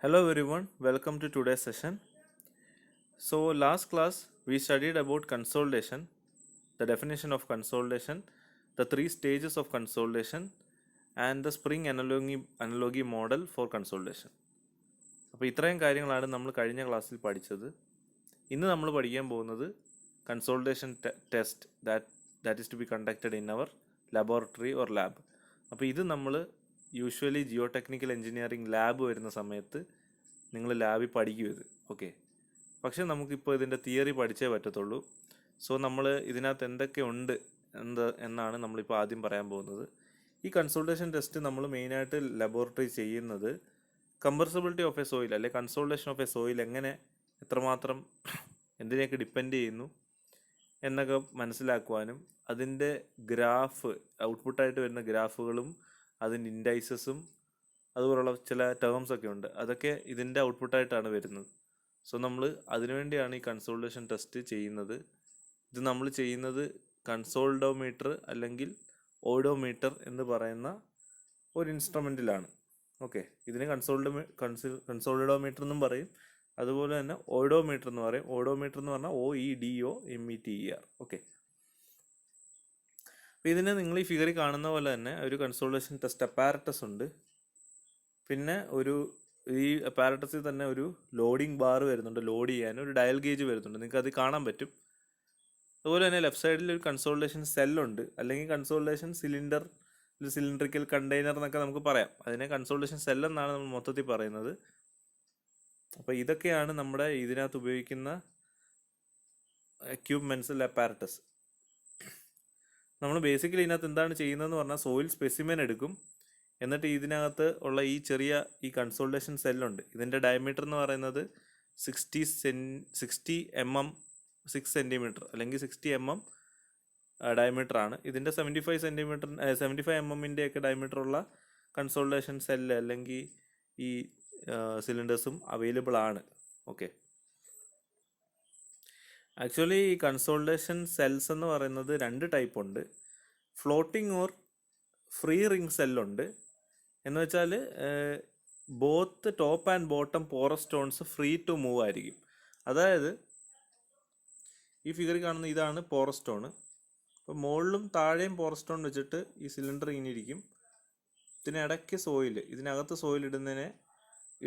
Hello everyone, welcome to today's session. So last class we studied about consolidation, the definition of consolidation, the three stages of consolidation and the spring analogy model for consolidation. അപ്പോൾ ഇത്രയും കാര്യങ്ങളാണ് നമ്മൾ കഴിഞ്ഞ ക്ലാസ്സിൽ പഠിച്ചത്. ഇന്ന് നമ്മൾ പഠിക്കാൻ പോകുന്നത് consolidation test that is to be conducted in our laboratory or lab. അപ്പോൾ ഇത് നമ്മൾ usually geotechnical engineering lab വരുന്ന സമയത്ത് നിങ്ങൾ ലാബിൽ പഠിക്കും ഇത്. ഓക്കെ, പക്ഷേ നമുക്കിപ്പോൾ ഇതിൻ്റെ തിയറി പഠിച്ചേ പറ്റത്തുള്ളൂ. സോ നമ്മൾ ഇതിനകത്ത് എന്തൊക്കെ ഉണ്ട് എന്നാണ് നമ്മളിപ്പോൾ ആദ്യം പറയാൻ പോകുന്നത്. ഈ കൺസോൾട്ടേഷൻ ടെസ്റ്റ് നമ്മൾ മെയിനായിട്ട് ലബോറട്ടറി ചെയ്യുന്നത് കംപ്രസിബിലിറ്റി ഓഫ് എ സോയിൽ അല്ലെ കൺസോൾട്ടേഷൻ ഓഫ് എ സോയിൽ എങ്ങനെ എത്രമാത്രം എന്തിനെയൊക്കെ ഡിപ്പെൻഡ് ചെയ്യുന്നു എന്നൊക്കെ മനസ്സിലാക്കുവാനും അതിൻ്റെ ഗ്രാഫ് ഔട്ട്പുട്ടായിട്ട് വരുന്ന ഗ്രാഫുകളും അതിൻ്റെ ഇൻഡൈസസും അതുപോലുള്ള ചില ടേംസ് ഒക്കെ ഉണ്ട്, അതൊക്കെ ഇതിൻ്റെ ഔട്ട്പുട്ടായിട്ടാണ് വരുന്നത്. സോ നമ്മൾ അതിനുവേണ്ടിയാണ് ഈ കൺസോൾട്ടേഷൻ ടെസ്റ്റ് ചെയ്യുന്നത്. ഇത് നമ്മൾ ചെയ്യുന്നത് കൺസോൾഡോമീറ്റർ അല്ലെങ്കിൽ ഓഡോമീറ്റർ എന്ന് പറയുന്ന ഒരു ഇൻസ്ട്രുമെൻറ്റിലാണ്. ഓക്കെ, ഇതിന് കൺസോൾഡോമീറ്റർ എന്നും പറയും, അതുപോലെ തന്നെ ഓഡോമീറ്റർ എന്ന് പറയും. ഓഡോമീറ്റർ എന്ന് പറഞ്ഞാൽ OEDOMETER. ഓക്കെ, അപ്പോൾ ഇതിന് നിങ്ങൾ ഈ ഫിഗറിൽ കാണുന്ന പോലെ തന്നെ ഒരു കൺസോൾട്ടേഷൻ ടെസ്റ്റ് അപ്പാരറ്റസ് ഉണ്ട്. പിന്നെ ഈ അപ്പാരറ്റസിൽ തന്നെ ഒരു ലോഡിംഗ് ബാർ വരുന്നുണ്ട്, ലോഡ് ചെയ്യാൻ ഒരു ഡയൽ ഗേജ് വരുന്നുണ്ട്, നിങ്ങൾക്ക് അത് കാണാൻ പറ്റും. അതുപോലെ തന്നെ ലെഫ്റ്റ് സൈഡിൽ ഒരു കൺസോൾട്ടേഷൻ സെല്ലുണ്ട്, അല്ലെങ്കിൽ കൺസോൾട്ടേഷൻ സിലിണ്ടറിക്കൽ കണ്ടെയ്നർ എന്നൊക്കെ നമുക്ക് പറയാം. അതിനെ കൺസോൾട്ടേഷൻ സെൽ എന്നാണ് നമ്മൾ മൊത്തത്തിൽ പറയുന്നത്. അപ്പോൾ ഇതൊക്കെയാണ് നമ്മുടെ ഇതിനകത്ത് ഉപയോഗിക്കുന്ന എക്യുപ്മെൻറ്റ്സ് അപ്പാരറ്റസ്. നമ്മൾ ബേസിക്കലി ഇതിനകത്ത് എന്താണ് ചെയ്യുന്നതെന്ന് പറഞ്ഞാൽ സോയിൽ സ്പെസിമെൻ എടുക്കും, എന്നിട്ട് ഇതിനകത്ത് ഉള്ള ഈ കൺസോൾട്ടേഷൻ സെല്ലുണ്ട്, ഇതിൻ്റെ ഡയമീറ്റർ എന്ന് പറയുന്നത് 60 mm 6 സെൻറ്റിമീറ്റർ അല്ലെങ്കിൽ 60 mm ഡയമീറ്റർ ആണ്. ഇതിൻ്റെ 75 mm ഒക്കെ ഡയമീറ്റർ ഉള്ള കൺസോൾട്ടേഷൻ സെല്ല് അല്ലെങ്കിൽ ഈ സിലിണ്ടേഴ്സും അവൈലബിൾ ആണ്. ഓക്കെ, ആക്ച്വലി ഈ കൺസോൾട്ടേഷൻ സെൽസ് എന്ന് പറയുന്നത് രണ്ട് ടൈപ്പ് ഉണ്ട്. ഫ്ലോട്ടിംഗ് ഓർ ഫ്രീ റിംഗ് സെല്ലുണ്ട്. എന്ന് വെച്ചാൽ both top and bottom porous stones free to move ആയിരിക്കും. അതായത് ഈ ഫിഗറിൽ കാണുന്ന ഇതാണ് പോറസ് സ്റ്റോൺ. അപ്പോൾ മുകളിലും താഴെയും പോറസ് സ്റ്റോൺ വെച്ചിട്ട് ഈ സിലിണ്ടർ ഇങ്ങനെ ഇരിക്കും. ഇതിനിടയ്ക്ക് ഇതിനകത്ത് സോയിൽ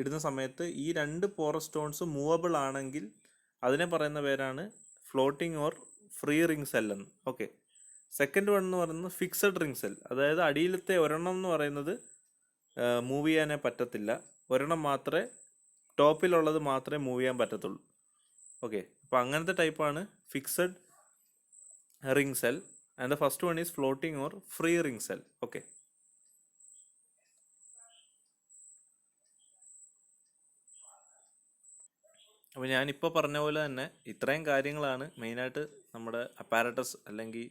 ഇടുന്ന സമയത്ത് ഈ രണ്ട് പോറസ് സ്റ്റോൺസ് മൂവബിൾ ആണെങ്കിൽ അതിനെ പറയുന്ന പേരാണ് floating or free ring cell എന്ന്. ഓക്കെ, സെക്കൻഡ് വൺ എന്ന് പറയുന്നത് ഫിക്സഡ് റിംഗ് സെൽ. അതായത് അടിയിലത്തെ ഒരെണ്ണം എന്ന് പറയുന്നത് മൂവ് ചെയ്യാനേ പറ്റത്തില്ല, ഒരെണ്ണം മാത്രമേ ടോപ്പിലുള്ളത് മാത്രമേ മൂവ് ചെയ്യാൻ പറ്റത്തുള്ളൂ. ഓക്കെ, അപ്പോൾ അങ്ങനത്തെ ടൈപ്പാണ് fixed ring cell. And the first one is floating or free ring cell. Okay, അപ്പോൾ ഞാനിപ്പോൾ പറഞ്ഞ പോലെ തന്നെ ഇത്രയും കാര്യങ്ങളാണ് മെയിനായിട്ട് നമ്മുടെ അപ്പാരറ്റസ് അല്ലെങ്കിൽ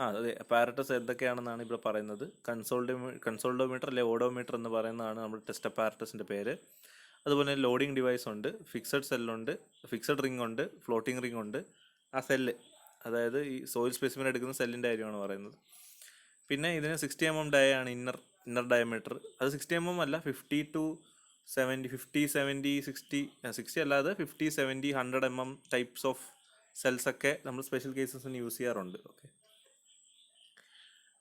അതെ അപ്പാരറ്റസ് എന്തൊക്കെയാണെന്നാണ് ഇവിടെ പറയുന്നത്. കൺസോൾഡോമീറ്റർ അല്ലെ ഓഡോമീറ്റർ എന്ന് പറയുന്നതാണ് നമ്മുടെ ടെസ്റ്റ് അപ്പാരറ്റസിൻ്റെ പേര്. അതുപോലെ ലോഡിംഗ് ഡിവൈസ് ഉണ്ട്, ഫിക്സഡ് സെല്ലുണ്ട്, ഫിക്സഡ് റിംഗ് ഉണ്ട്, ഫ്ലോട്ടിംഗ് റിംഗ് ഉണ്ട്. ആ സെല്ല് അതായത് ഈ സോയിൽ സ്പെസിമെൻ എടുക്കുന്ന സെല്ലിൻ്റെ കാര്യമാണ് പറയുന്നത്. പിന്നെ ഇതിന് 60 mm ആണ് ഇന്നർ ഡയമീറ്റർ. അത് 60 mm അല്ല, 50 to 70 60 അല്ലാതെ 50 70 100 mm ടൈപ്സ് ഓഫ് സെൽസ് ഒക്കെ നമ്മൾ സ്പെഷ്യൽ കേസസിന് യൂസ് ചെയ്യാറുണ്ട്. ഓക്കെ,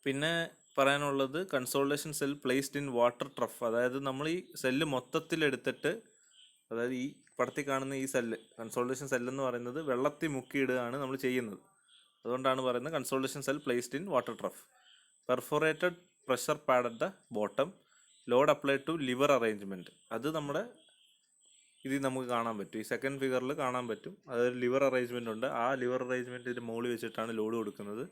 പിന്നെ പറയാനുള്ളത് consultation cell placed in water trough. അതായത് നമ്മൾ ഈ സെല്ല് മൊത്തത്തിലെടുത്തിട്ട്, അതായത് ഈ പടത്തിൽ കാണുന്ന ഈ സെല്ല് കൺസോൾട്ടേഷൻ സെല്ലെന്ന് പറയുന്നത് വെള്ളത്തിൽ മുക്കിയിടുകയാണ് നമ്മൾ ചെയ്യുന്നത്. അതുകൊണ്ടാണ് പറയുന്നത് consolidation cell placed in water trough. Perforated pressure pad at the bottom, load apply to lever arrangement. അത് നമ്മുടെ ഇതിൽ നമുക്ക് കാണാൻ പറ്റും, ഈ സെക്കൻഡ് ഫിഗറിൽ കാണാൻ പറ്റും. അതൊരു ലിവർ അറേഞ്ച്മെൻ്റ് ഉണ്ട്, ആ ലിവർ അറേഞ്ച്മെൻറ്റ് ഇതിന് മുകളിൽ വെച്ചിട്ടാണ് ലോഡ് കൊടുക്കുന്നത്.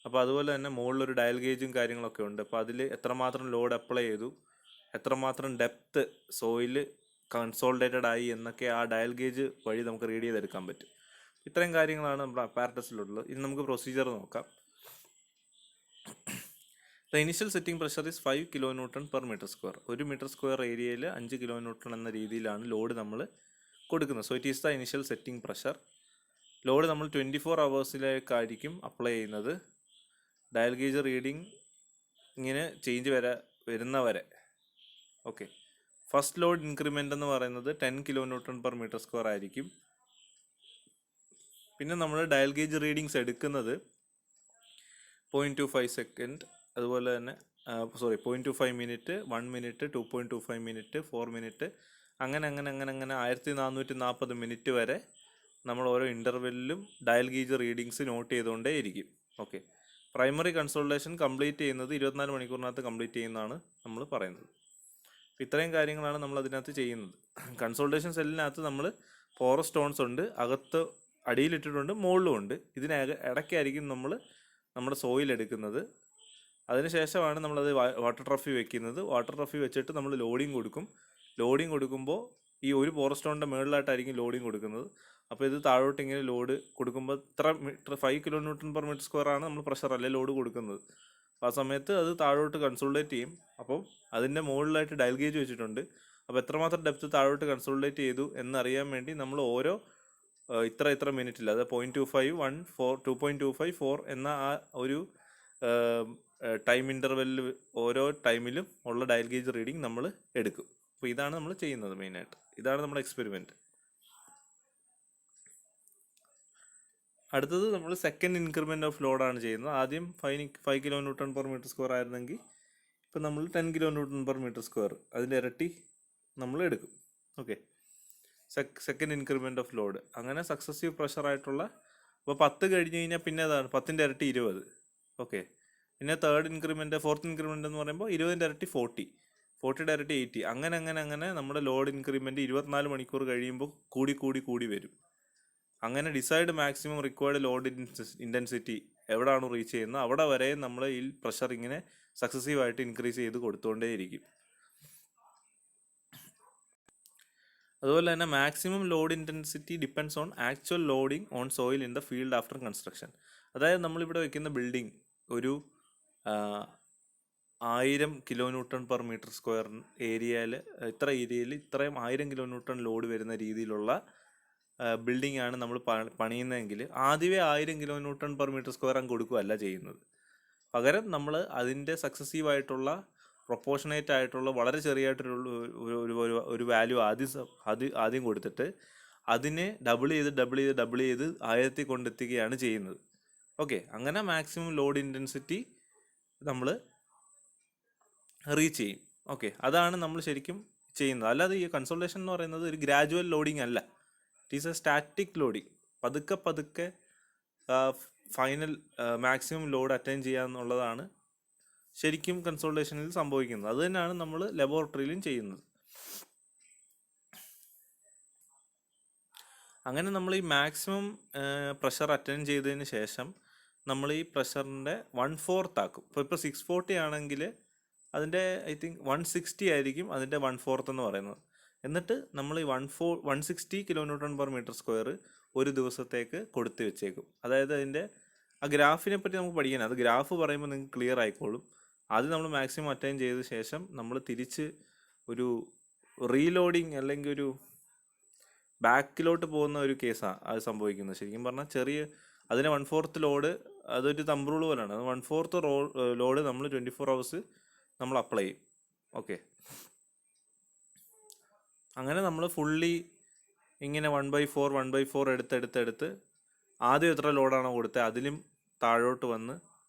അപ്പോൾ അതുപോലെ തന്നെ മുകളിലൊരു ഡയൽ ഗേജും കാര്യങ്ങളൊക്കെ ഉണ്ട്. അപ്പോൾ അതിൽ എത്രമാത്രം ലോഡ് അപ്ലൈ ചെയ്തു, എത്രമാത്രം ഡെപ്ത്ത് സോയിൽ കൺസോൾട്ടേറ്റഡ് ആയി എന്നൊക്കെ ആ ഡയൽ ഗേജ് വഴി നമുക്ക് റീഡ് ചെയ്തെടുക്കാൻ പറ്റും. ഇത്രയും കാര്യങ്ങളാണ് നമ്മുടെ അപ്പാരറ്റസിലുള്ളത്. ഇനി നമുക്ക് പ്രൊസീജിയർ നോക്കാം. The initial setting pressure is 5 kN per meter square. 1 meter square ഏരിയയിൽ 5 kN എന്ന രീതിയിലാണ് ലോഡ് നമ്മൾ കൊടുക്കുന്നത്. So it is the initial setting pressure. Load നമ്മൾ 24 hours അപ്ലൈ ചെയ്യുന്നത്. ഡയൽ ഗേജ് റീഡിങ് ഇങ്ങനെ ചേഞ്ച് വരുന്നവരെ. ഓക്കെ, ഫസ്റ്റ് ലോഡ് ഇൻക്രിമെൻ്റ് എന്ന് പറയുന്നത് 10 kN/m² ആയിരിക്കും. പിന്നെ നമ്മൾ ഡയൽ ഗേജ് റീഡിങ്സ് എടുക്കുന്നത് 0.25 സെക്കൻഡ്, അതുപോലെ തന്നെ 0.25 മിനിറ്റ്, 1 മിനിറ്റ്, 2.25 മിനിറ്റ്, 4 മിനിറ്റ്, അങ്ങനെ 1440 മിനിറ്റ് വരെ നമ്മൾ ഓരോ ഇൻ്റർവെല്ലിലും ഡയൽ ഗേജ് റീഡിങ്സ് നോട്ട് ചെയ്തുകൊണ്ടേ ഇരിക്കും. ഓക്കെ, പ്രൈമറി കൺസോൾട്ടേഷൻ കംപ്ലീറ്റ് ചെയ്യുന്നത് 24 മണിക്കൂറിനകത്ത് കംപ്ലീറ്റ് ചെയ്യുന്നതാണ് നമ്മൾ പറയുന്നത്. ഇത്രയും കാര്യങ്ങളാണ് നമ്മൾ അതിനകത്ത് ചെയ്യുന്നത്. കൺസോൾട്ടേഷൻ സെല്ലിനകത്ത് നമ്മൾ പോറസ് സ്റ്റോൺസ് ഉണ്ട്, അകത്ത് അടിയിലിട്ടിട്ടുണ്ട്, മുകളിലും ഉണ്ട്. ഇതിന് ഇടയ്ക്കായിരിക്കും നമ്മൾ നമ്മുടെ സോയിൽ എടുക്കുന്നത്. അതിനുശേഷമാണ് നമ്മളത് വാട്ടർ ട്രഫി വെക്കുന്നത്. വാട്ടർ ട്രഫി വെച്ചിട്ട് നമ്മൾ ലോഡിങ് കൊടുക്കും. ലോഡിങ് കൊടുക്കുമ്പോൾ ഈ ഒരു പോറസ് സ്റ്റോണിൻ്റെ മുകളിലായിട്ടായിരിക്കും ലോഡിങ് കൊടുക്കുന്നത്. അപ്പോൾ ഇത് താഴോട്ട് ഇങ്ങനെ ലോഡ് കൊടുക്കുമ്പോൾ ഇത്ര 5 kN/m² ആണ് നമ്മൾ പ്രഷർ അല്ലെ ലോഡ് കൊടുക്കുന്നത്. അപ്പോൾ ആ സമയത്ത് അത് താഴോട്ട് കൺസോൾട്ടേറ്റ് ചെയ്യും. അപ്പം അതിൻ്റെ മുകളിലായിട്ട് ഡയൽ ഗേജ് വെച്ചിട്ടുണ്ട്. അപ്പോൾ എത്രമാത്രം ഡെപ്ത് താഴോട്ട് കൺസോൾട്ടേറ്റ് ചെയ്തു എന്നറിയാൻ വേണ്ടി നമ്മൾ ഓരോ ഇത്ര മിനിറ്റിൽ, അത് 0.25, 1, 4, 2.25, 4 എന്ന ആ ഒരു ടൈം ഇൻ്റർവെല്ലിൽ ഓരോ ടൈമിലും ഉള്ള ഡയൽ ഗേജ് റീഡിങ് നമ്മൾ എടുക്കും. അപ്പോൾ ഇതാണ് നമ്മൾ ചെയ്യുന്നത് മെയിനായിട്ട്. ഇതാണ് നമ്മുടെ എക്സ്പെരിമെൻറ്റ്. അടുത്തത് നമ്മൾ സെക്കൻഡ് ഇൻക്രിമെൻ്റ് ഓഫ് ലോഡാണ് ചെയ്യുന്നത്. ആദ്യം 5 kN/m² ആയിരുന്നെങ്കിൽ ഇപ്പം നമ്മൾ 10 kN/m², അതിൻ്റെ ഇരട്ടി നമ്മൾ എടുക്കും. Okay, second increment of load. അങ്ങനെ സക്സസീവ് പ്രഷറായിട്ടുള്ള, അപ്പോൾ 10 കഴിഞ്ഞ് കഴിഞ്ഞാൽ പിന്നെ അതാണ് 10ൻ്റെ ഇരട്ടി 20. ഓക്കെ, പിന്നെ തേർഡ് ഇൻക്രിമെൻ്റ്, ഫോർത്ത് ഇൻക്രിമെൻ്റ് എന്ന് പറയുമ്പോൾ 20ൻ്റെ ഇരട്ടി 40, 40യുടെ ഇരട്ടി 80. അങ്ങനെ നമ്മുടെ ലോഡ് ഇൻക്രിമെൻ്റ് 24 മണിക്കൂർ കഴിയുമ്പോൾ കൂടി വരും. അങ്ങനെ decide maximum required load intensity എവിടെയാണ് റീച്ച് ചെയ്യുന്നത് അവിടെ വരെ നമ്മൾ ഈ പ്രഷർ ഇങ്ങനെ സക്സസീവായിട്ട് ഇൻക്രീസ് ചെയ്ത് കൊടുത്തുകൊണ്ടേയിരിക്കും. അതുപോലെ തന്നെ maximum load intensity depends on actual loading on soil in the field after construction. അതായത് നമ്മളിവിടെ വെക്കുന്ന ബിൽഡിംഗ് ഒരു 1000 kN/m² ഏരിയയിൽ, ഇത്ര ഏരിയയിൽ ഇത്രയും 1000 kN ലോഡ് വരുന്ന രീതിയിലുള്ള ബിൽഡിംഗ് ആണ് നമ്മൾ പണിയുന്നതെങ്കിൽ ആദ്യമേ 1000 kN/m² അങ്ങ് കൊടുക്കുകയല്ല ചെയ്യുന്നത്. പകരം നമ്മൾ അതിൻ്റെ സക്സസീവായിട്ടുള്ള പ്രൊപ്പോർഷനേറ്റ് ആയിട്ടുള്ള വളരെ ചെറിയായിട്ടുള്ള ഒരു വാല്യൂ ആദ്യം കൊടുത്തിട്ട് അതിനെ ഡബിൾ ചെയ്ത് 1000 കൊണ്ടെത്തിക്കുകയാണ് ചെയ്യുന്നത്. ഓക്കെ, അങ്ങനെ മാക്സിമം ലോഡ് ഇൻറ്റൻസിറ്റി നമ്മൾ റീച്ച് ചെയ്യും. ഓക്കെ, അതാണ് നമ്മൾ ശരിക്കും ചെയ്യുന്നത്. അല്ലാതെ ഈ കൺസോൾട്ടേഷൻ എന്ന് പറയുന്നത് ഒരു ഗ്രാജുവൽ ലോഡിങ് അല്ല, it is A static loading. പതുക്കെ ഫൈനൽ മാക്സിമം ലോഡ് അറ്റൈൻ ചെയ്യാന്നുള്ളതാണ് ശരിക്കും കൺസോൾട്ടേഷനിൽ സംഭവിക്കുന്നത്. അത് തന്നെയാണ് നമ്മൾ ലബോറട്ടറിയിലും ചെയ്യുന്നത്. അങ്ങനെ നമ്മൾ ഈ മാക്സിമം പ്രഷർ അറ്റൈൻ ചെയ്തതിന് ശേഷം നമ്മൾ ഈ പ്രഷറിൻ്റെ 1/4 ആക്കും. ഇപ്പോൾ 640 ആണെങ്കിൽ അതിൻ്റെ ഐ തിങ്ക് 160 ആയിരിക്കും അതിൻ്റെ 1/4 എന്ന് പറയുന്നത്. എന്നിട്ട് നമ്മൾ ഈ 160 kN/m² ഒരു ദിവസത്തേക്ക് കൊടുത്ത് വെച്ചേക്കും. അതായത് അതിൻ്റെ ആ ഗ്രാഫിനെ പറ്റി നമുക്ക് പഠിക്കണം. അത് ഗ്രാഫ് പറയുമ്പോൾ നിങ്ങൾക്ക് ക്ലിയർ ആയിക്കോളും. ആദ്യം നമ്മൾ മാക്സിമം അറ്റൈൻ ചെയ്ത ശേഷം നമ്മൾ തിരിച്ച് ഒരു റീലോഡിങ് അല്ലെങ്കിൽ ഒരു ബാക്കിലോട്ട് പോകുന്ന ഒരു കേസാണ് അത് സംഭവിക്കുന്നത്. ശരിക്കും പറഞ്ഞാൽ അതിനെ 1/4 ലോഡ്, അതൊരു തമ്പ് റൂൾ പോലെയാണ്. അത് 1/4 ലോഡ് നമ്മൾ 24 hours നമ്മൾ അപ്ലൈ ചെയ്യും. ഓക്കെ, അങ്ങനെ നമ്മൾ ഫുള്ളി ഇങ്ങനെ 1/4 എടുത്ത് ആദ്യം എത്ര ലോഡാണോ കൊടുത്തത് അതിലും താഴോട്ട് വന്ന്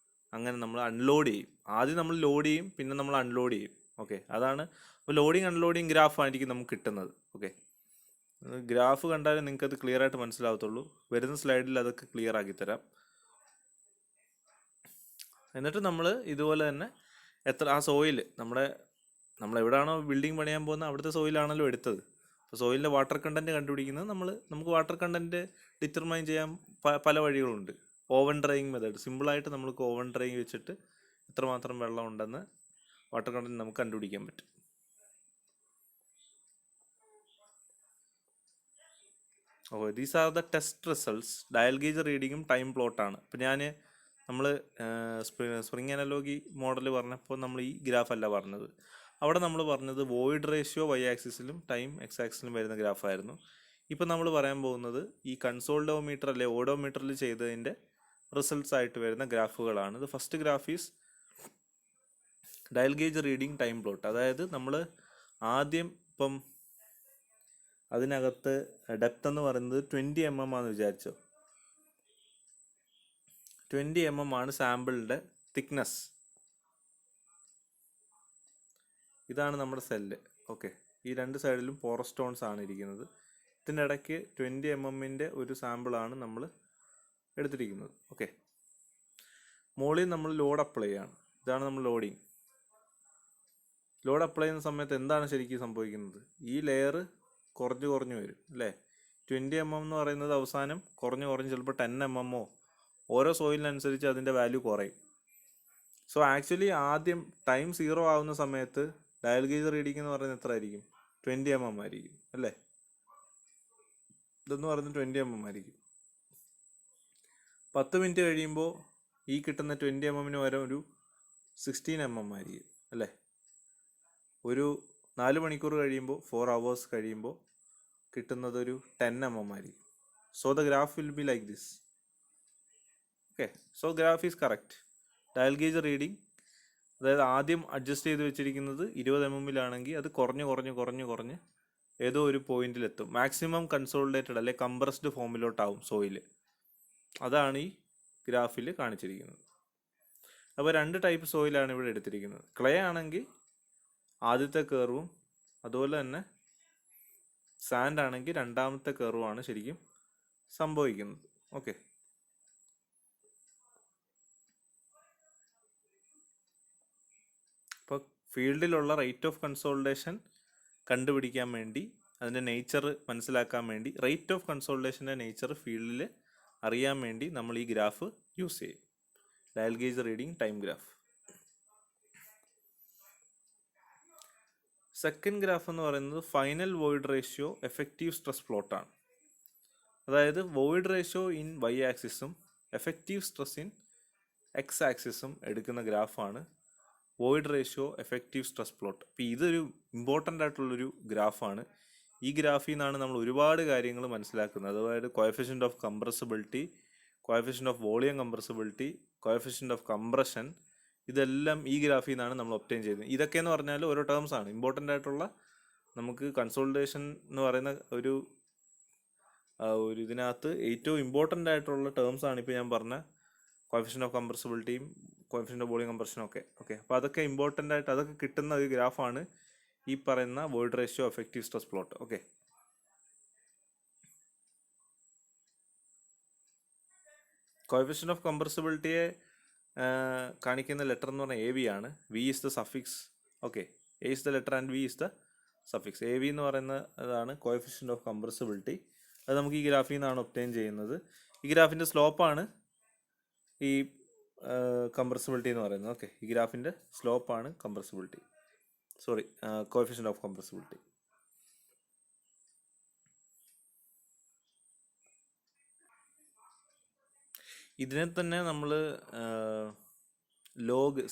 അങ്ങനെ നമ്മൾ അൺലോഡ് ചെയ്യും. ആദ്യം നമ്മൾ ലോഡ് ചെയ്യും, പിന്നെ നമ്മൾ അൺലോഡ് ചെയ്യും. ഓക്കെ, അതാണ്. അപ്പോൾ ലോഡിങ് അൺലോഡിങ് ഗ്രാഫ് ആയിരിക്കും നമുക്ക് കിട്ടുന്നത്. ഓക്കെ, ഗ്രാഫ് കണ്ടാലേ നിങ്ങൾക്കത് ക്ലിയർ ആയിട്ട് മനസ്സിലാവത്തുള്ളൂ. വരുന്ന സ്ലൈഡിൽ അതൊക്കെ ക്ലിയർ ആക്കി തരാം. എന്നിട്ട് നമ്മൾ ഇതുപോലെ തന്നെ ആ സോയിൽ നമ്മൾ എവിടെയാണോ ബിൽഡിംഗ് പണിയാൻ പോകുന്നത് അവിടുത്തെ സോയിലാണല്ലോ എടുത്തത്. അപ്പോൾ സോയിലിൻ്റെ വാട്ടർ കണ്ടൻറ്റ് കണ്ടുപിടിക്കുന്നത് നമുക്ക് വാട്ടർ കണ്ടൻറ്റ് ഡിറ്റർമൈൻ ചെയ്യാൻ പല വഴികളുണ്ട്. ഓവൻ ഡ്രൈയിങ് മെത്തേഡ്, സിമ്പിളായിട്ട് നമുക്ക് ഓവൻ ഡ്രൈയിങ് വെച്ചിട്ട് എത്രമാത്രം വെള്ളം ഉണ്ടെന്ന് വാട്ടർ കണ്ടൻറ്റ് നമുക്ക് കണ്ടുപിടിക്കാൻ പറ്റും. Oh, these are the test results. Dial gauge റീഡിങ്ങും ടൈം പ്ലോട്ടാണ്. ഇപ്പോൾ നമ്മൾ സ്പ്രിംഗ് അനലോഗി മോഡൽ പറഞ്ഞപ്പോൾ നമ്മൾ ഈ ഗ്രാഫ് അല്ല പറഞ്ഞത്. അവിടെ നമ്മൾ പറഞ്ഞത് വോയിഡ് റേഷ്യോ വൈ ആക്സിസിലും ടൈം എക്സ് ആക്സിസിലും വരുന്ന ഗ്രാഫായിരുന്നു. ഇപ്പം നമ്മൾ പറയാൻ പോകുന്നത് ഈ കൺസോൾഡോമീറ്റർ അല്ലെ ഓഡോമീറ്ററിൽ ചെയ്തതിൻ്റെ റിസൾട്ട്സ് ആയിട്ട് വരുന്ന ഗ്രാഫുകളാണ്. ഇത് first graph is dial gauge reading time plot. അതായത് നമ്മൾ ആദ്യം ഇപ്പം അതിനകത്ത് ഡെപ്ത് എന്ന് പറയുന്നത് 20 mm ആണെന്ന് വിചാരിച്ചോ. 20 mm ആണ് സാമ്പിളിൻ്റെ തിക്നെസ്. ഇതാണ് നമ്മുടെ സെല്ല്. ഓക്കെ, ഈ രണ്ട് സൈഡിലും പോറസ് സ്റ്റോൺസ് ആണ് ഇരിക്കുന്നത്. ഇതിൻ്റെ ഇടയ്ക്ക് 20 mm ഒരു സാമ്പിളാണ് നമ്മൾ എടുത്തിരിക്കുന്നത്. ഓക്കെ, മുകളിൽ നമ്മൾ ലോഡ് അപ്ലൈ ചെയ്യാണ്. ഇതാണ് നമ്മൾ ലോഡിങ്. ലോഡ് അപ്ലൈ ചെയ്യുന്ന സമയത്ത് എന്താണ് ശരിക്കും സംഭവിക്കുന്നത്? ഈ ലെയർ കുറഞ്ഞു കുറഞ്ഞു വരും അല്ലേ. 20 mm എന്ന് പറയുന്നത് അവസാനം കുറഞ്ഞു കുറഞ്ഞ് ചിലപ്പോൾ 10 mm ഓരോ സോയിലിനനുസരിച്ച് അതിൻ്റെ വാല്യൂ കുറയും. സോ ആക്ച്വലി ആദ്യം ടൈം 0 ആവുന്ന സമയത്ത് ഡയൽ ഗേജ് റീഡിംഗ് എന്ന് പറയുന്നത് എത്ര ആയിരിക്കും? 20 mm ആയിരിക്കും അല്ലേ. ഇതെന്ന് പറയുന്നത് 20 mm ആയിരിക്കും. 10 മിനിറ്റ് കഴിയുമ്പോൾ ഈ കിട്ടുന്ന 20 mm വരെ ഒരു 16 mm ആയിരിക്കും അല്ലേ. ഒരു 4 മണിക്കൂർ കഴിയുമ്പോൾ 4 hours കഴിയുമ്പോൾ കിട്ടുന്നത് ഒരു 10 mm ആയിരിക്കും. So the graph will be like this. Okay, so graph is correct. Dial gauge reading, അതായത് ആദ്യം അഡ്ജസ്റ്റ് ചെയ്ത് വെച്ചിരിക്കുന്നത് 20 mm അത് കുറഞ്ഞ് ഏതോ ഒരു പോയിന്റിലെത്തും. മാക്സിമം കൺസോളിഡേറ്റഡ് അല്ലെ കംപ്രസ്ഡ് ഫോമിലോട്ടാവും സോയിൽ. അതാണ് ഈ ഗ്രാഫിൽ കാണിച്ചിരിക്കുന്നത്. അപ്പോൾ 2 ടൈപ്പ് സോയിലാണ് ഇവിടെ എടുത്തിരിക്കുന്നത്. ക്ലേ ആണെങ്കിൽ ആദ്യത്തെ കർവും, അതുപോലെ തന്നെ സാൻഡ് ആണെങ്കിൽ രണ്ടാമത്തെ കർവുമാണ് ശരിക്കും സംഭവിക്കുന്നത്. ഓക്കെ, ഇപ്പോൾ ഫീൽഡിലുള്ള റേറ്റ് ഓഫ് കൺസോളിഡേഷൻ കണ്ടുപിടിക്കാൻ വേണ്ടി, അതിൻ്റെ നേച്ചർ മനസ്സിലാക്കാൻ വേണ്ടി, റേറ്റ് ഓഫ് കൺസോളിഡേഷൻ്റെ നേച്ചർ ഫീൽഡിൽ അറിയാൻ വേണ്ടി നമ്മൾ ഈ ഗ്രാഫ് യൂസ് ചെയ്യും. Dial gauge reading time graph. Second graph എന്ന് പറയുന്നത് final void ratio effective stress പ്ലോട്ടാണ്. അതായത് വോയിഡ് റേഷ്യോ ഇൻ വൈ ആക്സിസും എഫക്റ്റീവ് സ്ട്രെസ് ഇൻ എക്സ് ആക്സിസും എടുക്കുന്ന ഗ്രാഫാണ് void ratio effective stress plot. അപ്പോൾ ഇതൊരു ഇമ്പോർട്ടൻ്റ് ആയിട്ടുള്ളൊരു ഗ്രാഫാണ്. ഈ ഗ്രാഫിൽ നിന്നാണ് നമ്മൾ ഒരുപാട് കാര്യങ്ങൾ മനസ്സിലാക്കുന്നത്. അതായത് coefficient of compressibility, coefficient of volume compressibility, coefficient of compression, ഇതെല്ലാം ഈ ഗ്രാഫിൽ നിന്നാണ് നമ്മൾ ഒബ്റ്റെയിൻ ചെയ്യുന്നത്. ഇതൊക്കെ എന്ന് പറഞ്ഞാൽ ഓരോ ടേംസ് ആണ് ഇമ്പോർട്ടൻ്റ് ആയിട്ടുള്ള. നമുക്ക് കൺസോളിഡേഷൻ എന്ന് പറയുന്ന ഒരു ഇതിനകത്ത് ഏറ്റവും ഇമ്പോർട്ടൻ്റ് ആയിട്ടുള്ള ടേംസ് ആണ് ഇപ്പോൾ ഞാൻ പറഞ്ഞ കോഎഫിഷ്യൻ്റ് ഓഫ് കംപ്രസിബിലിറ്റിയും കോഎഫിഷ്യൻ്റ് ഓഫ് വോളിയം കംപ്രഷനും ഒക്കെ. ഓക്കെ, അപ്പോൾ അതൊക്കെ ഇമ്പോർട്ടൻ്റ് ആയിട്ട് അതൊക്കെ കിട്ടുന്ന ഒരു ഗ്രാഫാണ് ഈ പറയുന്ന void ratio effective stress plot. Okay, coefficient of കംപ്രസിബിലിറ്റിയെ കാണിക്കുന്ന ലെറ്റർ എന്ന് പറഞ്ഞാൽ AB ആണ്. V is the suffix. Okay, a is the letter and v is the suffix. AB എന്ന് പറയുന്ന അതാണ് കോഎഫിഷ്യൻ്റ് ഓഫ് കംപ്രസിബിലിറ്റി. അത് നമുക്ക് ഈ ഗ്രാഫിൽ നിന്നാണ് ഒബ്റ്റെയിൻ ചെയ്യുന്നത്. ഈ ഗ്രാഫിൻ്റെ സ്ലോപ്പാണ് ഈ കംപ്രസിബിലിറ്റി എന്ന് പറയുന്നത്. ഓക്കെ, ഈ ഗ്രാഫിൻ്റെ സ്ലോപ്പാണ് കംപ്രസിബിലിറ്റി, കോഎഫിഷ്യൻ്റ് ഓഫ് കംപ്രസിബിലിറ്റി. ഇതിനെ തന്നെ നമ്മൾ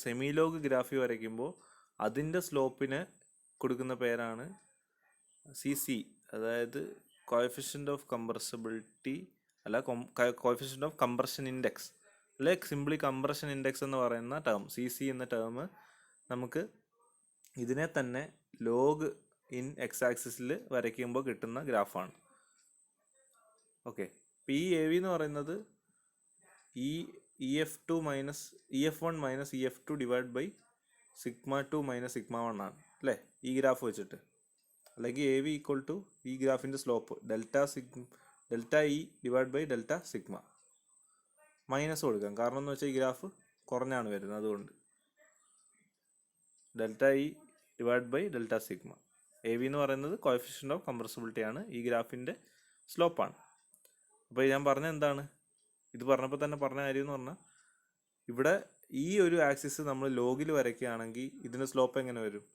സെമി ലോഗ് ഗ്രാഫി വരയ്ക്കുമ്പോൾ അതിൻ്റെ സ്ലോപ്പിന് കൊടുക്കുന്ന പേരാണ് CC, അതായത് കോഎഫിഷ്യൻ്റ് ഓഫ് കംപ്രസിബിലിറ്റി അല്ല, കോഎഫിഷ്യൻ്റ് ഓഫ് കംപ്രഷൻ ഇൻഡെക്സ് അല്ലെ സിംപ്ലി കംപ്രഷൻ ഇൻഡെക്സ് എന്ന് പറയുന്ന ടേം, CC എന്ന ടേം നമുക്ക് ഇതിനെ തന്നെ ലോഗ് ഇൻ എക്സ് ആക്സിസിൽ വരയ്ക്കുമ്പോൾ കിട്ടുന്ന ഗ്രാഫാണ്. ഓക്കെ, ഇപ്പോൾ ഈ AV എന്ന് പറയുന്നത് EF1 minus EF2 divide by σ2 minus σ1 ആണ് അല്ലേ ഈ ഗ്രാഫ് വെച്ചിട്ട്. അല്ലെങ്കിൽ AV ഈക്വൽ ടു ഈ ഗ്രാഫിൻ്റെ slope delta E divide by delta sigma. Minus കൊടുക്കാം, കാരണം എന്ന് വെച്ചാൽ ഈ ഗ്രാഫ് കുറഞ്ഞാണ് വരുന്നത്, അതുകൊണ്ട് delta E divide by delta sigma. AV എന്ന് പറയുന്നത് കോഎഫിഷ്യൻ്റ് ഓഫ് കംപ്രസിബിലിറ്റി ആണ്, ഈ ഗ്രാഫിൻ്റെ സ്ലോപ്പാണ്. അപ്പോൾ ഞാൻ പറഞ്ഞ എന്താണ്, ഇത് പറഞ്ഞപ്പോൾ തന്നെ പറഞ്ഞ കാര്യം എന്ന് പറഞ്ഞാൽ ഇവിടെ ഈ ഒരു ആക്സിസ് നമ്മൾ ലോഗിൽ വരയ്ക്കുകയാണെങ്കിൽ ഇതിൻ്റെ സ്ലോപ്പ് എങ്ങനെ വരും?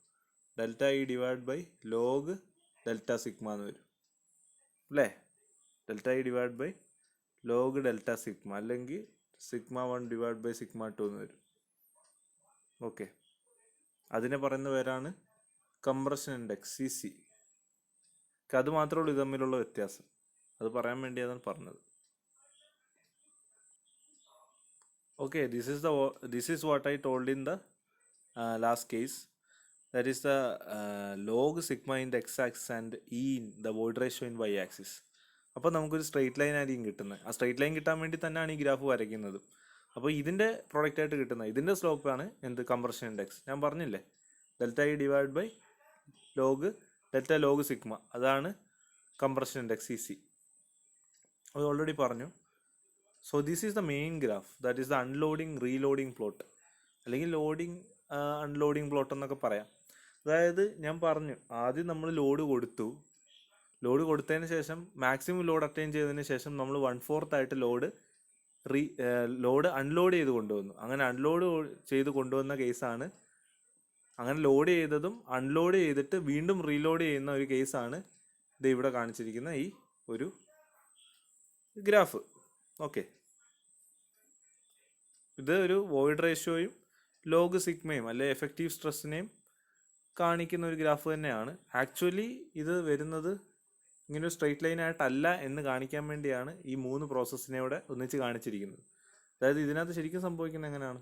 Delta E divide by log delta sigma എന്ന് വരും അല്ലേ. Delta E divide by log delta sigma, അല്ലെങ്കിൽ σ1 ഡിവൈഡ് ബൈ σ2 എന്ന് വരും. ഓക്കെ, അതിനെ പറയുന്ന പേരാണ് കംപ്രഷൻ ഇൻഡെക്സ് CC. അത് മാത്രമേ ഉള്ളൂ ഇത് തമ്മിലുള്ള വ്യത്യാസം, അത് പറയാൻ വേണ്ടിയാണ് പറഞ്ഞത്. Okay, this is what I told in the last case. That is the log sigma in the X axis and E in the void ratio in Y axis. അപ്പോൾ നമുക്കൊരു സ്ട്രെയിറ്റ് ലൈൻ ആയിരിക്കും കിട്ടുന്നത്. ആ സ്ട്രെയിറ്റ് ലൈൻ കിട്ടാൻ വേണ്ടി തന്നെയാണ് ഈ graph വരയ്ക്കുന്നത്. അപ്പോൾ ഇതിൻ്റെ പ്രോഡക്റ്റായിട്ട് കിട്ടുന്നത്, ഇതിൻ്റെ സ്ലോപ്പാണ് എന്ത്, കംപ്രഷൻ ഇൻഡെക്സ്. ഞാൻ പറഞ്ഞില്ലേ, delta E divide by log delta log sigma, അതാണ് കംപ്രഷൻ ഇൻഡെക്സ് ഇ സി. അത് ഓൾറെഡി പറഞ്ഞു. So this is the main graph, that is the unloading reloading plot, അല്ലെങ്കിൽ ലോഡിങ് അൺലോഡിങ് പ്ലോട്ട് എന്നൊക്കെ പറയാം. അതായത് ഞാൻ പറഞ്ഞു, ആദ്യം നമ്മൾ ലോഡ് കൊടുത്തതിന് ശേഷം മാക്സിമം ലോഡ് അറ്റൈൻ ചെയ്തതിന് ശേഷം നമ്മൾ 1/4 ആയിട്ട് ലോഡ് അൺലോഡ് ചെയ്ത് കൊണ്ടുവന്നു. അങ്ങനെ അൺലോഡ് ചെയ്ത് കൊണ്ടുവന്ന കേസാണ്, അങ്ങനെ ലോഡ് ചെയ്തതും അൺലോഡ് ചെയ്തിട്ട് വീണ്ടും റീലോഡ് ചെയ്യുന്ന ഒരു കേസാണ് ഇത് ഇവിടെ കാണിച്ചിരിക്കുന്ന ഈ ഒരു ഗ്രാഫ്. ഓക്കെ, ഇത് ഒരു വോയിഡ് റേഷ്യോയും ലോഗ് സിഗ്മയും അല്ലെ എഫക്റ്റീവ് സ്ട്രെസ്സിനെയും കാണിക്കുന്ന ഒരു ഗ്രാഫ് തന്നെയാണ്. ആക്ച്വലി ഇത് വരുന്നത് ഇങ്ങനെ ഒരു സ്ട്രെയിറ്റ് ലൈൻ ആയിട്ടല്ല എന്ന് കാണിക്കാൻ വേണ്ടിയാണ് ഈ 3 പ്രോസസ്സിനെ ഇവിടെ ഒന്നിച്ച് കാണിച്ചിരിക്കുന്നത്. അതായത് ഇതിനകത്ത് ശരിക്കും സംഭവിക്കുന്നത് എങ്ങനെയാണ്,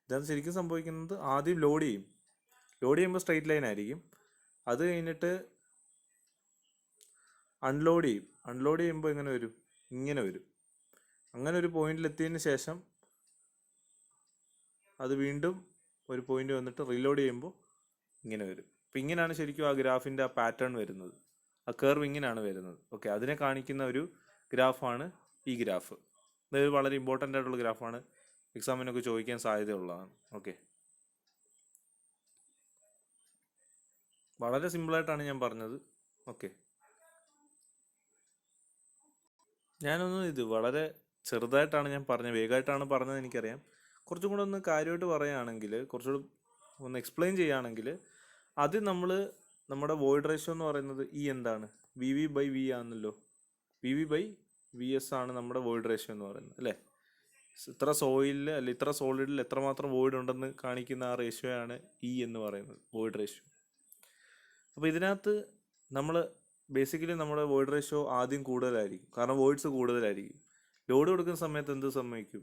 ഇതിനകത്ത് ശരിക്കും സംഭവിക്കുന്നത് ആദ്യം ലോഡ് ചെയ്യുമ്പോൾ സ്ട്രെയിറ്റ് ലൈൻ ആയിരിക്കും. അത് കഴിഞ്ഞിട്ട് അൺലോഡ് ചെയ്യുമ്പോൾ ഇങ്ങനെ വരും. അങ്ങനെ ഒരു പോയിന്റിൽ എത്തിയതിന് ശേഷം അത് വീണ്ടും ഒരു പോയിന്റ് വന്നിട്ട് റീലോഡ് ചെയ്യുമ്പോൾ ഇങ്ങനെ വരും. അപ്പം ഇങ്ങനെയാണ് ശരിക്കും ആ ഗ്രാഫിൻ്റെ ആ പാറ്റേൺ വരുന്നത്, ആ കർവ് ഇങ്ങനെയാണ് വരുന്നത്. ഓക്കെ, അതിനെ കാണിക്കുന്ന ഒരു ഗ്രാഫാണ് ഈ ഗ്രാഫ്. ഇത് വളരെ ഇമ്പോർട്ടൻ്റ് ആയിട്ടുള്ള ഗ്രാഫാണ്, എക്സാമിനൊക്കെ ചോദിക്കാൻ സാധ്യതയുള്ളതാണ്. ഓക്കെ, വളരെ സിമ്പിളായിട്ടാണ് ഞാൻ പറഞ്ഞത്. ഓക്കെ, ഇത് വളരെ ചെറുതായിട്ടാണ് ഞാൻ പറഞ്ഞത്, വേഗമായിട്ടാണ് പറഞ്ഞത് എനിക്കറിയാം. കുറച്ചും കൂടെ ഒന്ന് കാര്യമായിട്ട് പറയുകയാണെങ്കിൽ, കുറച്ചുകൂടെ ഒന്ന് എക്സ്പ്ലെയിൻ ചെയ്യുകയാണെങ്കിൽ, ആദ്യം നമ്മുടെ വോയിഡ് റേഷ്യോ എന്ന് പറയുന്നത് ഈ എന്താണ്, വി വി ബൈ വി ആണല്ലോ. V V by V S ആണ് നമ്മുടെ വോയിഡ് റേഷ്യോ എന്ന് പറയുന്നത്, അല്ലേ? ഇത്ര സോയിലിൽ അല്ലെ ഇത്ര സോളിഡിൽ എത്രമാത്രം വോയിഡ് ഉണ്ടെന്ന് കാണിക്കുന്ന ആ റേഷ്യോ ആണ് ഇ എന്ന് പറയുന്നത്, വോയിഡ് റേഷ്യോ. അപ്പോൾ ഇതിനകത്ത് നമ്മൾ ബേസിക്കലി നമ്മുടെ വോയിഡ് റേഷ്യോ ആദ്യം കൂടുതലായിരിക്കും, കാരണം വോയിഡ്സ് കൂടുതലായിരിക്കും. ലോഡ് കൊടുക്കുന്ന സമയത്ത് എന്ത് സംഭവിക്കും,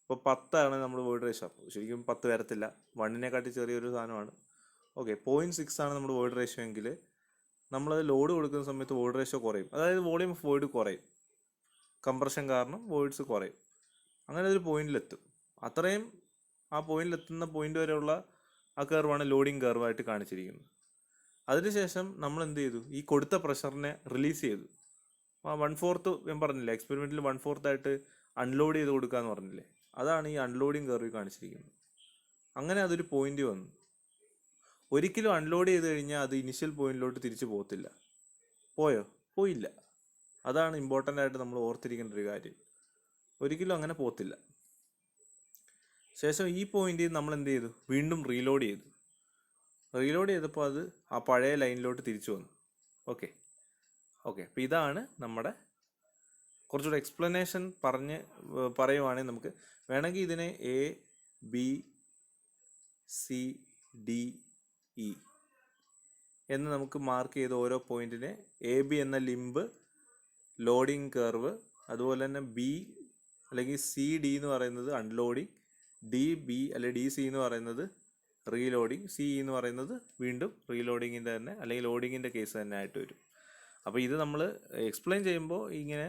ഇപ്പോൾ 10 നമ്മൾ വോയിഡ് റേഷ്യോ, ശരിക്കും 10 വരത്തില്ല, 1-നെക്കാട്ടി ചെറിയൊരു സാധനമാണ്. ഓക്കെ, 0.6 ആണ് നമ്മുടെ വോയിഡ് റേഷ്യോ എങ്കിൽ നമ്മളത് ലോഡ് കൊടുക്കുന്ന സമയത്ത് വോയിഡ് റേഷ്യോ കുറയും, അതായത് വോളിയം ഓഫ് വോയിഡ് കുറയും, കംപ്രഷൻ കാരണം വോയിഡ്സ് കുറയും. അങ്ങനെ ഒരു പോയിന്റിലെത്തും. അത്രയും ആ പോയിന്റിലെത്തുന്ന പോയിന്റ് വരെയുള്ള ആ കർവാണ് ലോഡിങ് കർവായിട്ട് കാണിച്ചിരിക്കുന്നത്. അതിനുശേഷം നമ്മൾ എന്ത് ചെയ്തു, ഈ കൊടുത്ത പ്രഷറിനെ റിലീസ് ചെയ്തു. ആ 1/4 ഞാൻ പറഞ്ഞില്ലേ, എക്സ്പെരിമെൻറ്റിൽ 1/4 ആയിട്ട് അൺലോഡ് ചെയ്ത് കൊടുക്കുക എന്ന് പറഞ്ഞില്ലേ, അതാണ് ഈ അൺലോഡിങ് കർവിൽ കാണിച്ചിരിക്കുന്നത്. അങ്ങനെ അതൊരു പോയിന്റ് വന്നു. ഒരിക്കലും അൺലോഡ് ചെയ്ത് കഴിഞ്ഞാൽ അത് ഇനിഷ്യൽ പോയിന്റിലോട്ട് തിരിച്ചു പോകത്തില്ല. പോയില്ല. അതാണ് ഇമ്പോർട്ടൻ്റ് ആയിട്ട് നമ്മൾ ഓർത്തിരിക്കേണ്ട ഒരു കാര്യം. ഒരിക്കലും അങ്ങനെ പോകത്തില്ല. ശേഷം ഈ പോയിന്റിൽ നമ്മൾ എന്ത് ചെയ്തു, വീണ്ടും റീലോഡ് ചെയ്തപ്പോൾ അത് ആ പഴയ ലൈനിലോട്ട് തിരിച്ചു വന്നു. ഓക്കെ, അപ്പോൾ ഇതാണ് നമ്മുടെ കുറച്ചുകൂടെ എക്സ്പ്ലനേഷൻ പറയുവാണെങ്കിൽ നമുക്ക് വേണമെങ്കിൽ ഇതിനെ A B C D E എന്ന് നമുക്ക് മാർക്ക് ചെയ്ത് ഓരോ പോയിന്റിനെ, എ ബി എന്ന ലിംബ് ലോഡിങ് കർവ്, അതുപോലെ തന്നെ ബി അല്ലെങ്കിൽ സി ഡി എന്ന് പറയുന്നത് അൺലോഡിങ്, ഡി ബി അല്ലെങ്കിൽ ഡി സി എന്ന് പറയുന്നത് റീലോഡിങ്, സി എന്ന് പറയുന്നത് വീണ്ടും റീലോഡിങ്ങിൻ്റെ തന്നെ അല്ലെങ്കിൽ ലോഡിങ്ങിൻ്റെ കേസ് തന്നെ ആയിട്ട് വരും. അപ്പോൾ ഇത് നമ്മൾ എക്സ്പ്ലെയിൻ ചെയ്യുമ്പോൾ ഇങ്ങനെ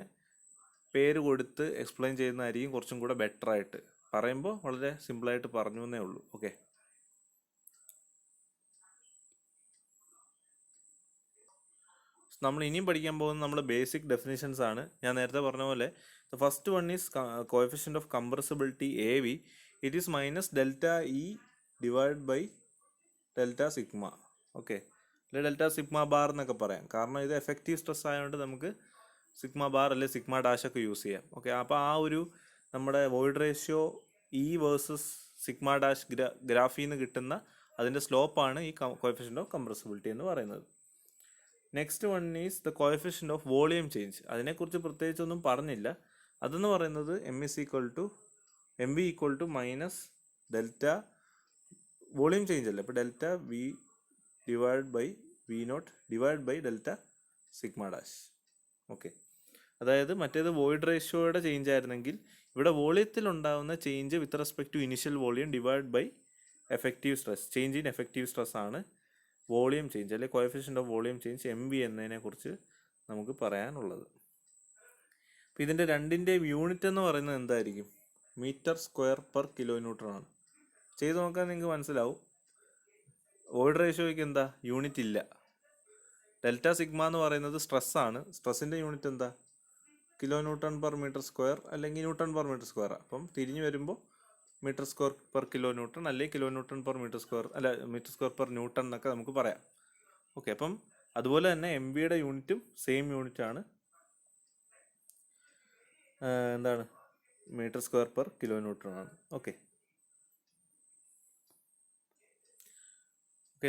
പേര് കൊടുത്ത് എക്സ്പ്ലെയിൻ ചെയ്യുന്നതായിരിക്കും കുറച്ചും കൂടെ ബെറ്റർ ആയിട്ട്. പറയുമ്പോൾ വളരെ സിമ്പിളായിട്ട് പറഞ്ഞു എന്നേ ഉള്ളൂ. ഓക്കെ, നമ്മൾ ഇനിയും പഠിക്കാൻ പോകുന്നത് നമ്മുടെ ബേസിക് ഡെഫിനിഷൻസ് ആണ്. ഞാൻ നേരത്തെ പറഞ്ഞ പോലെ the first one is coefficient of compressibility A V, it is minus delta E divide by delta sigma. Okay, അല്ലെങ്കിൽ ഡെൽറ്റ സിഗ്മ ബാർ എന്നൊക്കെ പറയാം, കാരണം ഇത് എഫക്റ്റീവ് സ്ട്രെസ് ആയതുകൊണ്ട് നമുക്ക് സിഗ്മ ബാർ അല്ലെങ്കിൽ സിഗ്മ ഡാഷ് ഒക്കെ യൂസ് ചെയ്യാം. ഓക്കെ, അപ്പോൾ ആ ഒരു നമ്മുടെ void ratio E versus sigma dash ഗ്രാഫിൽ നിന്ന് കിട്ടുന്ന അതിൻ്റെ സ്ലോപ്പാണ് ഈ കോഎഫിഷ്യന്റ് ഓഫ് കംപ്രസിബിലിറ്റി എന്ന് പറയുന്നത്. Next one is the coefficient of volume change. അതിനെക്കുറിച്ച് പ്രത്യേകിച്ചൊന്നും പറഞ്ഞില്ല. അതെന്ന് പറയുന്നത് M V equal to minus delta volume change അല്ലേ, അപ്പോൾ delta V divide by V nought divide by delta sigma dash. Okay, അതായത് മറ്റേത് വോയിഡ് റേഷ്യോയുടെ ചേഞ്ച് ആയിരുന്നെങ്കിൽ ഇവിടെ വോളിയത്തിൽ ഉണ്ടാകുന്ന change with respect to initial volume divide by effective stress. Change in effective stress ആണ് വോളിയം ചേഞ്ച്, അല്ലെങ്കിൽ coefficient of volume change MV എന്നതിനെ കുറിച്ച് നമുക്ക് പറയാനുള്ളത്. അപ്പോൾ ഇതിൻ്റെ രണ്ടിൻ്റെയും യൂണിറ്റ് എന്ന് പറയുന്നത് എന്തായിരിക്കും? Metre square per kilo newton ആണ്. ചെയ്ത് നോക്കാൻ നിങ്ങൾക്ക് മനസ്സിലാവും. വോയിഡ് റേഷ്യോയ്ക്ക് എന്താ യൂണിറ്റ് ഇല്ല. ഡെൽറ്റ സിഗ്മ എന്ന് പറയുന്നത് സ്ട്രെസ്സാണ്. സ്ട്രെസ്സിൻ്റെ യൂണിറ്റ് എന്താ? Kilo newton per metre square അല്ലെങ്കിൽ ന്യൂട്ടൺ പെർ മീറ്റർ സ്ക്വയർ. അപ്പം തിരിഞ്ഞു വരുമ്പോൾ metre square per kilo newton അല്ലെങ്കിൽ kilo newton per metre square, അല്ല മീറ്റർ സ്ക്വയർ പെർ ന്യൂട്ടൺ എന്നൊക്കെ നമുക്ക് പറയാം. ഓക്കെ, അപ്പം അതുപോലെ തന്നെ MVയുടെ യൂണിറ്റും സെയിം യൂണിറ്റ് ആണ്. എന്താണ്? Metre square per kilo newton ആണ്. Okay,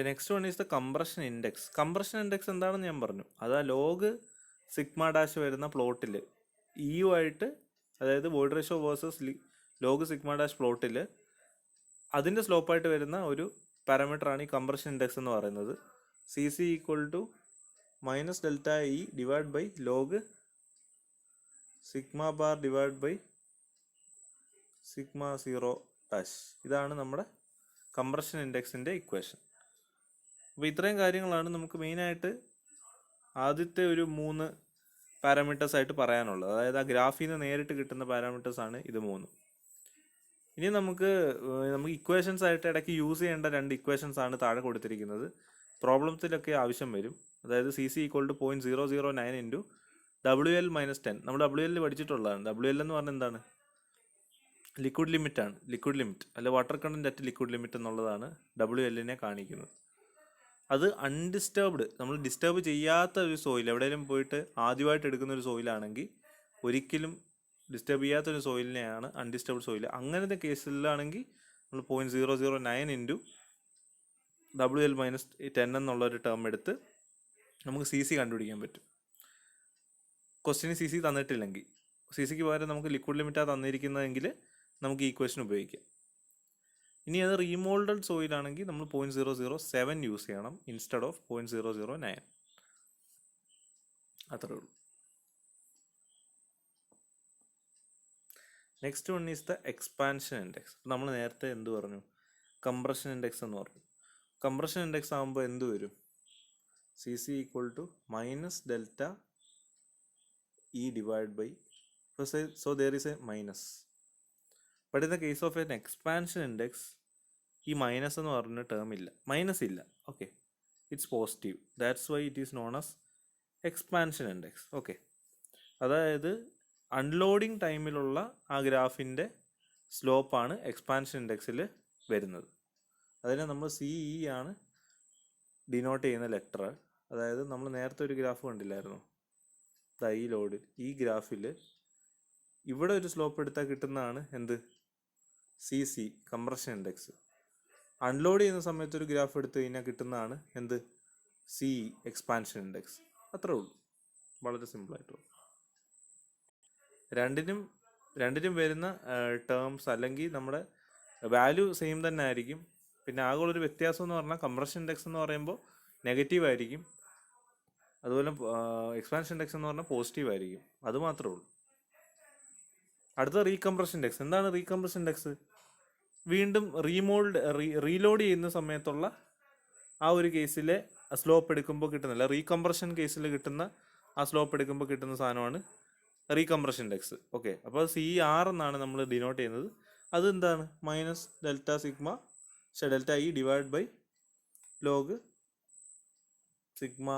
next one is the compression index. Compression index എന്താണെന്ന് ഞാൻ പറഞ്ഞു. അത് ആ ലോഗ് സിഗ്മ ഡാഷ് വരുന്ന പ്ലോട്ടിൽ ആയിട്ട്, അതായത് void ratio versus log sigma dash പ്ലോട്ടിൽ അതിൻ്റെ സ്ലോപ്പായിട്ട് വരുന്ന ഒരു പാരാമീറ്ററാണ് ഈ കംപ്രഷൻ ഇൻഡെക്സ് എന്ന് പറയുന്നത്. CC equal to minus delta E divide by log sigma bar divide by sigma 0 dash. ഇതാണ് നമ്മുടെ കംപ്രഷൻ ഇൻഡെക്സിൻ്റെ ഇക്വേഷൻ. അപ്പോൾ ഇത്രയും കാര്യങ്ങളാണ് നമുക്ക് മെയിനായിട്ട് ആദ്യത്തെ ഒരു 3 പാരാമീറ്റേഴ്സ് ആയിട്ട് പറയാനുള്ളത്. അതായത് ആ ഗ്രാഫിൽ നിന്ന് നേരിട്ട് കിട്ടുന്ന പാരാമീറ്റേഴ്സാണ് ഇത് 3. ഇനി നമുക്ക് ഇക്വേഷൻസ് ആയിട്ട് ഇടയ്ക്ക് യൂസ് ചെയ്യേണ്ട 2 ഇക്വേഷൻസ് ആണ് താഴെ കൊടുത്തിരിക്കുന്നത്. പ്രോബ്ലത്തിലൊക്കെ ആവശ്യം വരും. അതായത് CC equal to 0.009 into WL minus 10. നമ്മൾ WL പഠിച്ചിട്ടുള്ളതാണ്. WL എന്ന് പറഞ്ഞാൽ എന്താണ്? ലിക്വിഡ് ലിമിറ്റ് ആണ്. ലിക്വിഡ് ലിമിറ്റ് അല്ല, water content at liquid limit എന്നുള്ളതാണ് WLനെ കാണിക്കുന്നത്. അത് അൺഡിസ്റ്റർബ്ഡ്, നമ്മൾ ഡിസ്റ്റർബ് ചെയ്യാത്ത ഒരു സോയിൽ, എവിടെയെങ്കിലും പോയിട്ട് ആദ്യമായിട്ട് എടുക്കുന്ന ഒരു സോയിലാണെങ്കിൽ ഒരിക്കലും ഡിസ്റ്റർബ് ചെയ്യാത്തൊരു സോയിലിനെയാണ് അൺഡിസ്റ്റർബ്ഡ് സോയിൽ. അങ്ങനത്തെ കേസിലാണെങ്കിൽ നമ്മൾ 0.009 ഇൻറ്റു WL മൈനസ് 10 എന്നുള്ളൊരു ടേം എടുത്ത് നമുക്ക് CC കണ്ടുപിടിക്കാൻ പറ്റും. ക്വസ്റ്റ്യന് CC തന്നിട്ടില്ലെങ്കിൽ, CCക്ക് പകരം നമുക്ക് ലിക്വിഡ് ലിമിറ്റാണ് തന്നിരിക്കുന്നതെങ്കിൽ നമുക്ക് ഈ ഇക്വേഷൻ ഉപയോഗിക്കാം. ഇനി അത് റീമോൾഡഡ് സോയിലാണെങ്കിൽ നമ്മൾ 0.007 യൂസ് ചെയ്യണം ഇൻസ്റ്റെഡ് ഓഫ് 0.009. അത്രേ ഉള്ളൂ. Next one is the expansion index. നമ്മൾ നേരത്തെ എന്ത് പറഞ്ഞു? കംപ്രഷൻ ഇൻഡെക്സ് എന്ന് പറഞ്ഞു. കംപ്രഷൻ ഇൻഡെക്സ് ആകുമ്പോൾ എന്ത് വരും? CC equal to minus delta E divide by, so there is a minus. But in the case of an expansion index ഈ മൈനസ് എന്ന് പറഞ്ഞ ടേം ഇല്ല, മൈനസ് ഇല്ല. Okay, it's positive. That's why it is known as expansion index. Okay, അതായത് unloading ടൈമിലുള്ള ആ ഗ്രാഫിൻ്റെ സ്ലോപ്പാണ് expansion ഇൻഡെക്സിൽ വരുന്നത്. അതിനെ നമ്മൾ CE ആണ് ഡിനോട്ട് ചെയ്യുന്ന ലെറ്റർ. അതായത് നമ്മൾ നേരത്തെ ഒരു ഗ്രാഫ് കണ്ടില്ലായിരുന്നു, ഈ ലോഡ്, ഈ ഗ്രാഫിൽ ഇവിടെ ഒരു സ്ലോപ്പ് എടുത്താൽ കിട്ടുന്നതാണ് എന്ത്? CC compression index. അൺലോഡ് ചെയ്യുന്ന സമയത്ത് ഒരു ഗ്രാഫ് എടുത്തു കഴിഞ്ഞാൽ കിട്ടുന്നതാണ് എന്ത്? CE expansion index. അത്രേ ഉള്ളൂ, വളരെ സിമ്പിളായിട്ടുള്ളൂ. രണ്ടിനും വരുന്ന ടേംസ് അല്ലെങ്കിൽ നമ്മുടെ വാല്യൂ സെയിം തന്നെ ആയിരിക്കും. പിന്നെ ആകെയുള്ളൊരു വ്യത്യാസം എന്ന് പറഞ്ഞാൽ കംപ്രഷൻ ഇൻഡെക്സ് എന്ന് പറയുമ്പോൾ നെഗറ്റീവ് ആയിരിക്കും, അതുപോലെ എക്സ്പാൻഷൻ ഇൻഡെക്സ് എന്ന് പറഞ്ഞാൽ പോസിറ്റീവ് ആയിരിക്കും. അത് മാത്രമേ ഉള്ളൂ. അടുത്ത റീകംപ്രഷൻ ഇൻഡെക്സ്. എന്താണ് റീകംപ്രഷൻ ഇൻഡെക്സ്? വീണ്ടും റീലോഡ് ചെയ്യുന്ന സമയത്തുള്ള ആ ഒരു കേസിലെ സ്ലോപ്പ് എടുക്കുമ്പോൾ കിട്ടുന്നില്ല, റീകംപ്രഷൻ കേസിൽ കിട്ടുന്ന ആ സ്ലോപ്പ് എടുക്കുമ്പോൾ കിട്ടുന്ന സാധനമാണ് റീകംപ്രഷൻ ഇൻഡെക്സ്. ഓക്കെ, അപ്പോൾ CR എന്നാണ് നമ്മൾ ഡിനോട്ട് ചെയ്യുന്നത്. അത് എന്താണ്? Minus delta E divide by log sigma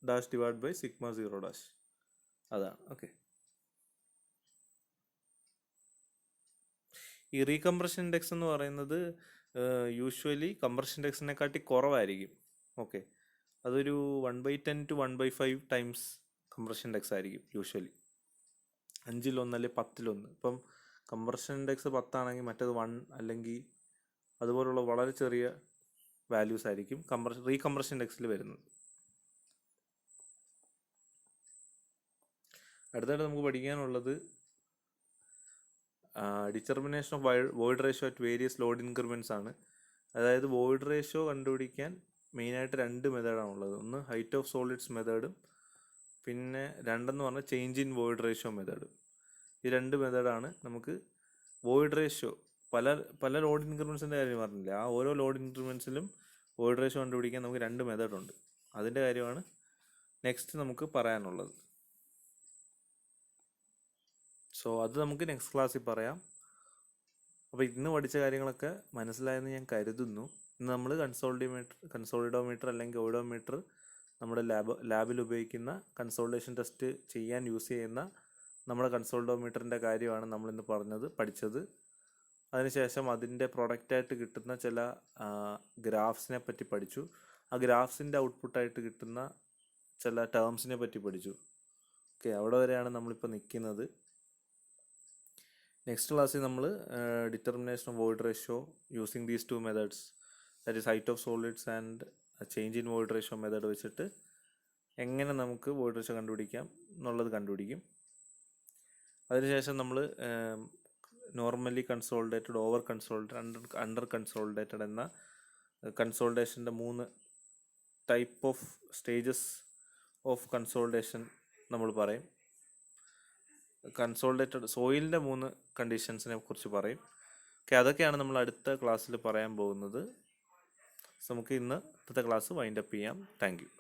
dash divide by sigma 0 dash. അതാണ്. ഓക്കെ, ഈ റീകംപ്രഷൻ ഇൻഡെക്സ് എന്ന് പറയുന്നത് യൂഷ്വലി കംപ്രഷൻ ഇൻഡെക്സിനെക്കാട്ടി കുറവായിരിക്കും. ഓക്കെ, അതൊരു 1/10 to 1/5 ടൈംസ് കംപ്രഷൻ ഇൻഡെക്സ് ആയിരിക്കും യൂഷ്വലി. 5-1 അല്ലെങ്കിൽ 10-1. ഇപ്പം കംപ്രഷൻ ഇൻഡെക്സ് 10 ആണെങ്കിൽ മറ്റേത് 1 അല്ലെങ്കിൽ അതുപോലുള്ള വളരെ ചെറിയ വാല്യൂസ് ആയിരിക്കും റീകംപ്രഷൻ ഇൻഡെക്സിൽ വരുന്നത്. അടുത്തായിട്ട് നമുക്ക് പഠിക്കാനുള്ളത് determination of void ratio at various load increments ആണ്. അതായത് വോയിഡ് റേഷ്യോ കണ്ടുപിടിക്കാൻ മെയിനായിട്ട് 2 മെത്തേഡാണുള്ളത്. ഒന്ന് ഹൈറ്റ് ഓഫ് സോളിഡ്സ് മെത്തേഡും പിന്നെ 2 പറഞ്ഞാൽ ചേഞ്ച് ഇൻ വോയിഡ് റേഷ്യോ മെത്തേഡും. ഈ രണ്ട് മെത്തേഡാണ് നമുക്ക് വോയിഡ് റേഷ്യോ. പല പല ലോഡ് ഇൻക്രിമെൻസിൻ്റെ കാര്യം പറഞ്ഞില്ല, ആ ഓരോ ലോഡ് ഇൻക്രിമെൻസിലും വോയിഡ് റേഷ്യോ കണ്ടുപിടിക്കാൻ നമുക്ക് രണ്ട് മെത്തേഡുണ്ട്. അതിൻ്റെ കാര്യമാണ് നെക്സ്റ്റ് നമുക്ക് പറയാനുള്ളത്. സോ അത് നമുക്ക് നെക്സ്റ്റ് ക്ലാസ്സിൽ പറയാം. അപ്പോൾ ഇന്ന് പഠിച്ച കാര്യങ്ങളൊക്കെ മനസ്സിലായെന്ന് ഞാൻ കരുതുന്നു. ഇന്ന് നമ്മൾ കൺസോളിഡോമീറ്റർ അല്ലെങ്കിൽ ഓയിഡോമീറ്റർ നമ്മുടെ ലാബിൽ ഉപയോഗിക്കുന്ന കൺസോളിഡേഷൻ ടെസ്റ്റ് ചെയ്യാൻ യൂസ് ചെയ്യുന്ന നമ്മുടെ കൺസോളിഡോമീറ്ററിൻ്റെ കാര്യമാണ് നമ്മളിന്ന് പഠിച്ചത്. അതിനുശേഷം അതിൻ്റെ പ്രൊഡക്റ്റായിട്ട് കിട്ടുന്ന ചില ഗ്രാഫ്സിനെ പറ്റി പഠിച്ചു. ആ ഗ്രാഫ്സിൻ്റെ ഔട്ട്പുട്ടായിട്ട് കിട്ടുന്ന ചില ടേംസിനെ പറ്റി പഠിച്ചു. ഓക്കെ, അവിടെ വരെയാണ് നമ്മളിപ്പോൾ നിൽക്കുന്നത്. നെക്സ്റ്റ് ക്ലാസ്സിൽ നമ്മൾ determination of void ratio using these two methods, that is height of solids and change in void ratio method വെച്ചിട്ട് എങ്ങനെ നമുക്ക് വോയിഡ് റേഷ്യോ കണ്ടുപിടിക്കാം എന്നുള്ളത് കണ്ടുപിടിക്കും. അതിനുശേഷം നമ്മൾ normally consolidated, over consolidated, under consolidated എന്ന കൺസോളിഡേഷൻ്റെ 3 type of stages of consolidation നമ്മൾ പറയും. കൺസോളിഡേറ്റഡ് സോയിലിൻ്റെ 3 കണ്ടീഷൻസിനെ കുറിച്ച് പറയും. ഓക്കെ, അതൊക്കെയാണ് നമ്മൾ അടുത്ത ക്ലാസ്സിൽ പറയാൻ പോകുന്നത്. സോ നമുക്ക് ഇന്നത്തെ ക്ലാസ് വൈൻഡപ്പ് ചെയ്യാം. Thank you.